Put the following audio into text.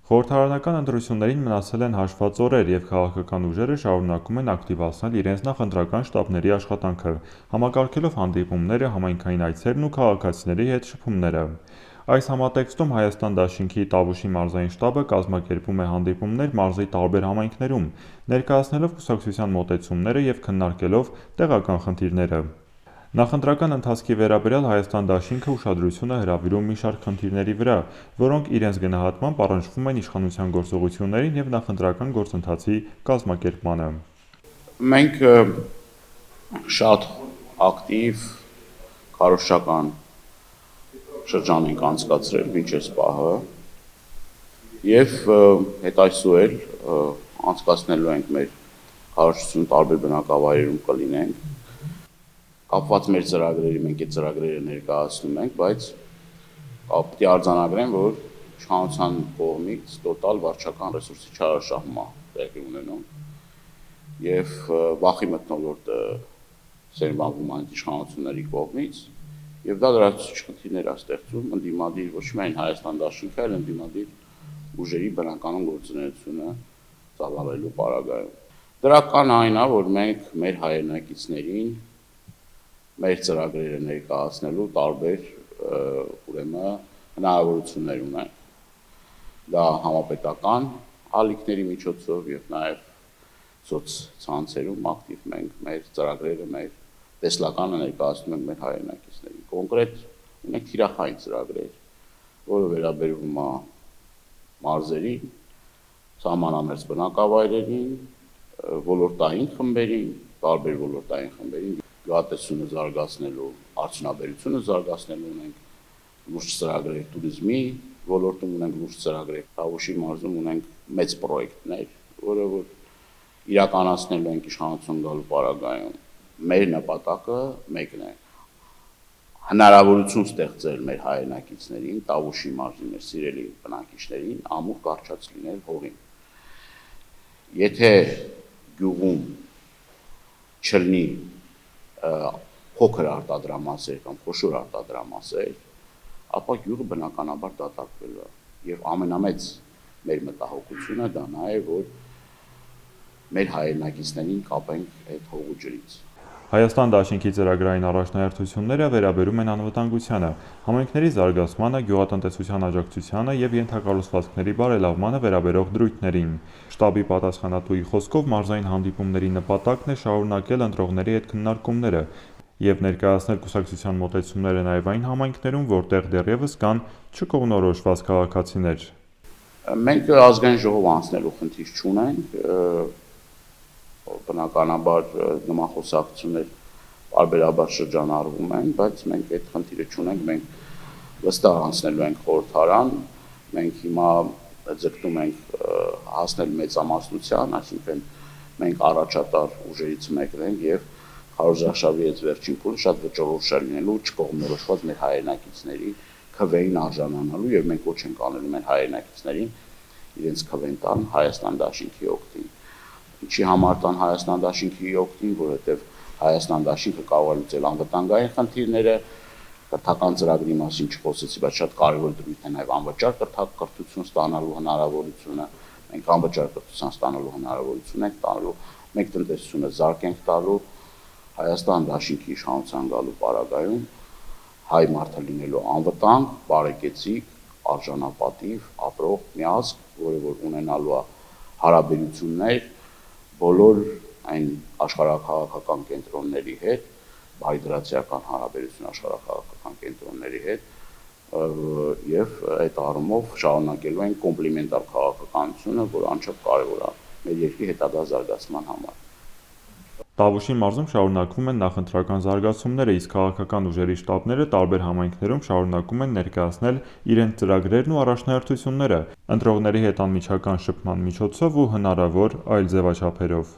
Խորհրդարանական ընտրություններին մնացել են հաշված օրեր և քաղաքական ուժերը շարունակում են ակտիվացնել իրենց նախընտրական շտաբների աշխատանքը, համակարգելով հանդիպումները, համայնքային այցերն ու քաղաքացիների հետ շփումները։ Այս համատեքստում Հայաստան դաշինքի Տավուշի մարզային շտաբը կազմակերպում է հանդիպումներ մարզի տարբեր համայնքներում, ներկայացնելով կուսակցության մոտեցումները և քննարկելով տեղական խնդիրները։ Նախընտրական ընթացքի վերաբերյալ Հայաստան դաշինքը ուշադրություն է հրավիրում մի շարք խնդիրների վրա, որոնք իրենց գնահատմամբ առնչվում են իշխանության գործողություններին և նախընտրական գործընթացի կազմակերպմանը։ Մենք շատ ակտիվ քարոզչական շրջան ենք անցկացրել մինչ այս պահը և հետ այսօր էլ անցկացնելու ենք մեր քարոզչությունը տարբեր բնակավայրերում կլինենք։ Կապված մեր ծրագրերի մենք այդ ծրագրերը ներկայացնում ենք, բայց պետք է արձանագրեմ, որ իշխանության կողմից տոտալ վարչական ռեսուրսի չարաշահում է տեղի ունենում և վախի մթնոլորտը սերմանվում է իշխանությունների կողմից և դա լրացուցիչ խնդիրներ է ստեղծում ընդդիմադիր ոչ միայն Հայաստան դաշինքը, այլ ընդդիմադիր ուժերի բնականոն գործունեությունը ծավալելու պարագայում։ Դրական այն է, որ մենք մեր հայրենակիցներին մեր ծրագրերը ներկայացնելու տարբեր հնարավորություններ ունենք։ Դա համապետական ալիքների միջոցով և նաև սոցցանցերում ակտիվ մենք մեր ծրագրերը, մեր տեսլականը ներկայացնում ենք մեր հայրենակիցներին։ Կոնկրետ ունենք թիրախային ծրագրեր, որը վերաբերվում է մարզերին, սահմանամերձ բնակավայրերին, ոլորտային խմբերին, տարբեր ոլորտային խմբերին, գյուղատնտեսությունը զարգացնելու, արդյունաբերությունը զարգացնելու ունենք լուրջ ծրագրեր, туриզմի ոլորտում ունենք լուրջ ծրագրեր, Տավուշի մարզում ունենք մեծ պրոյեկտներ, որը որ իրականացնելու ենք իշխանություն գալու պարագայում։ Մեր նպատակը մեկն է՝ հնարավորություն ստեղծել մեր հայրենակիցներին, Տավուշի մարզի մեր սիրելի բնակիչներին ամուր կարճած լինել հողին։ Եթե գյուղում չլինի փոքր արտադրամասեր կամ խոշոր արտադրամասեր, ապա գյուղը բնականաբար դատարկվելու է։ Եվ ամենամեծ մեր մտահոգությունը դա նա է, որ մեր հայրենակիցներին կապենք այդ հողու ջրից։ Հայաստան դաշինքի ծրագրային առաջնահերթությունները վերաբերում են անվտանգությանը, համայնքների զարգացմանը, գյուղատնտեսության աջակցությանը և ենթակառուցվածքների բարելավմանը վերաբերող դրույթներին։ Շտաբի պատասխանատուի խոսքով մարզային հանդիպումների նպատակն է շարունակել ընտրողների հետ քննարկումները և ներկայացնել կուսակցության մոտեցումները նաև այն համայնքներում, որտեղ դեռևս կան չկողմնորոշված քաղաքացիներ։ Մենք ազգային ժողով անցնելու խնդիր չունենք, բնականաբար նման խոսակցություններ պարբերաբար շրջանառվում են, բայց մենք այդ խնդիրը չունենք, մենք վստահ անցնելու ենք խորհրդարան, մենք հիմա ձգտում ենք հասնել մեծամասնության, այսինքն մենք առաջատար ուժերից մեկն ենք և քարոզարշավի այդ վերջին փուլը շատ վճռորոշ է լինելու չկողմնորոշված մեր հայրենակիցների քվեին արժանանալու և մենք ոչ ենք անելու մեր հայրենակիցներին իրենց քվեն տան Հայաստան դաշինքի օգտին։ Ինչի համար տան Հայաստան դաշինքի օգտին, որովհետև Հայաստան դաշինքը կարող է լուծել անվտանգային խնդիրները, կրթական ծրագրի մասին չխոսեցի, բայց շատ կարևոր դրույթ է նաև անվճար կրթություն ստանալու հնարավորությունը, մենք անվճար կրթության ստանալու հնարավորություն ենք տալու, մենք տնտեսությունը զարգ ենք տալու, Հայաստան դաշինքի իշխանության գալու պարագայում հայ մարդը լինելու անվտանգ, բարեկեցիկ, արժանապատիվ, ապրող մի ազգ, որը որ ունենալու է հարաբերություններ բոլոր այն աշխարհաքաղաքական կենտրոնների հետ, բարիդրացիական հարաբերություն աշխարհաքաղաքական կենտրոնների հետ և այդ առումով շարունակելու են կոմպլիմենտար քաղաքականությունը, որը անչափ կարևոր է մեր երկրի հետագա զարգացման համար։ Տավուշի մարզում շարունակվում են նախընտրական զարգացումները, իսկ քաղաքական ուժերի շտաբները տարբեր համայնքներում շարունակում են ներկայացնել իրենց ծրագրերն ու առաջնահերթությունները, ընտրողների հետ անմիջական շփման միջոցով ու հնարավոր այլ ձևաչափերով։